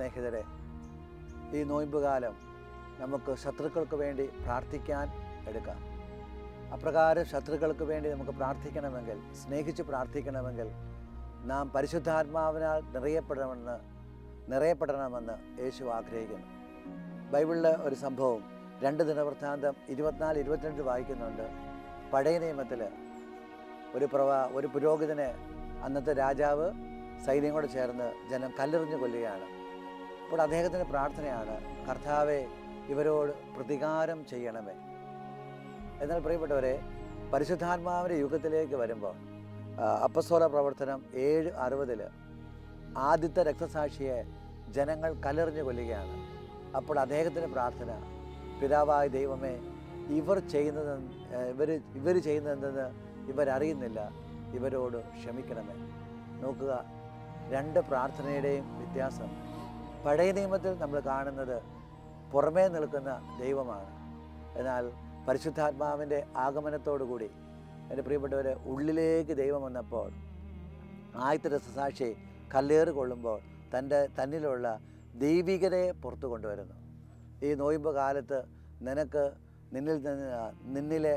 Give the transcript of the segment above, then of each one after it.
സ്നേഹിതരെ, ഈ നോയമ്പുകാലം നമുക്ക് ശത്രുക്കൾക്ക് വേണ്ടി പ്രാർത്ഥിക്കാൻ എടുക്കാം. അപ്രകാരം ശത്രുക്കൾക്ക് വേണ്ടി നമുക്ക് പ്രാർത്ഥിക്കണമെങ്കിൽ, സ്നേഹിച്ച് പ്രാർത്ഥിക്കണമെങ്കിൽ നാം പരിശുദ്ധാത്മാവിനാൽ നിറയപ്പെടണമെന്ന് യേശു ആഗ്രഹിക്കുന്നു. ബൈബിളിലെ ഒരു സംഭവം 2 ദിനവൃത്താന്തം 24-22 വായിക്കുന്നുണ്ട്. പഴയ നിയമത്തിൽ ഒരു പുരോഹിതനെ അന്നത്തെ രാജാവ് സൈന്യങ്ങളോട് ചേർന്ന് ജനം കല്ലെറിഞ്ഞു കൊല്ലുകയാണ്. അപ്പോൾ അദ്ദേഹത്തിൻ്റെ പ്രാർത്ഥനയാണ്, കർത്താവേ, ഇവരോട് പ്രതികാരം ചെയ്യണമേ. എന്നാൽ പ്രിയപ്പെട്ടവരെ, പരിശുദ്ധാത്മാവിൻ്റെ യുഗത്തിലേക്ക് വരുമ്പോൾ അപ്പസ്തോല പ്രവർത്തനം 7:60 ആദ്യത്തെ രക്തസാക്ഷിയെ ജനങ്ങൾ കല്ലെറിഞ്ഞു കൊല്ലുകയാണ്. അപ്പോൾ അദ്ദേഹത്തിൻ്റെ പ്രാർത്ഥന, പിതാവായ ദൈവമേ, ഇവർ ചെയ്യുന്നതെന്തെന്ന് ഇവരറിയുന്നില്ല, ഇവരോട് ക്ഷമിക്കണമേ. നോക്കുക, 2 പ്രാർത്ഥനയുടെയും വ്യത്യാസം. പഴയ നിയമത്തിൽ നമ്മൾ കാണുന്നത് പുറമേ നിൽക്കുന്ന ദൈവമാണ്. എന്നാൽ പരിശുദ്ധാത്മാവിൻ്റെ ആഗമനത്തോടുകൂടി എൻ്റെ പ്രിയപ്പെട്ടവരെ, ഉള്ളിലേക്ക് ദൈവം വന്നപ്പോൾ ആദ്യത്തെ രക്തസാക്ഷി കല്ലേറ് കൊള്ളുമ്പോൾ തന്നിലുള്ള ദൈവികതയെ പുറത്തു കൊണ്ടുവരുന്നു. ഈ നോയമ്പ് കാലത്ത് നിന്നിലെ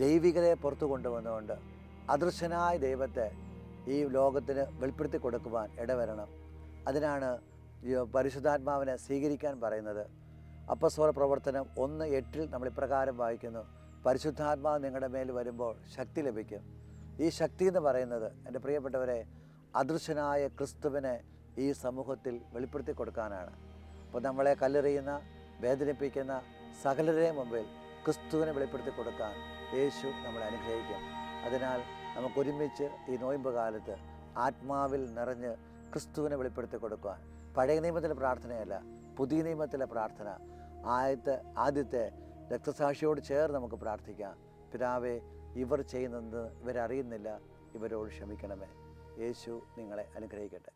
ദൈവികതയെ പുറത്തു കൊണ്ടുവന്നുകൊണ്ട് അദൃശ്യനായ ദൈവത്തെ ഈ ലോകത്തിന് വെളിപ്പെടുത്തി കൊടുക്കുവാൻ ഇടവരണം. അതിനാണ് പരിശുദ്ധാത്മാവിനെ സ്വീകരിക്കാൻ പറയുന്നത്. അപ്പസ്തോല പ്രവർത്തനം 1:8 നമ്മൾ ഇപ്രകാരം വായിക്കുന്നു, പരിശുദ്ധാത്മാവ് നിങ്ങളുടെ മേൽ വരുമ്പോൾ ശക്തി ലഭിക്കും. ഈ ശക്തി എന്ന് പറയുന്നത് എൻ്റെ പ്രിയപ്പെട്ടവരെ, അദൃശ്യനായ ക്രിസ്തുവിനെ ഈ സമൂഹത്തിൽ വെളിപ്പെടുത്തി കൊടുക്കാനാണ്. അപ്പോൾ നമ്മളെ കല്ലെറിയുന്ന, വേദനിപ്പിക്കുന്ന സകലരുടെയും മുമ്പിൽ ക്രിസ്തുവിനെ വെളിപ്പെടുത്തി കൊടുക്കാൻ യേശു നമ്മളെ അനുഗ്രഹിക്കും. അതിനാൽ നമുക്കൊരുമിച്ച് ഈ നോയമ്പ് കാലത്ത് ആത്മാവിൽ നിറഞ്ഞ് ക്രിസ്തുവിനെ വെളിപ്പെടുത്തി കൊടുക്കുവാൻ, പഴയ നിയമത്തിലെ പ്രാർത്ഥനയല്ല, പുതിയ നിയമത്തിലെ പ്രാർത്ഥന, ആദ്യത്തെ രക്തസാക്ഷിയോട് ചേർന്ന് നമുക്ക് പ്രാർത്ഥിക്കാം. പിതാവേ, ഇവർ ചെയ്യുന്നത് ഇവരറിയുന്നില്ല, ഇവരോട് ക്ഷമിക്കണമേ. യേശു നിങ്ങളെ അനുഗ്രഹിക്കട്ടെ.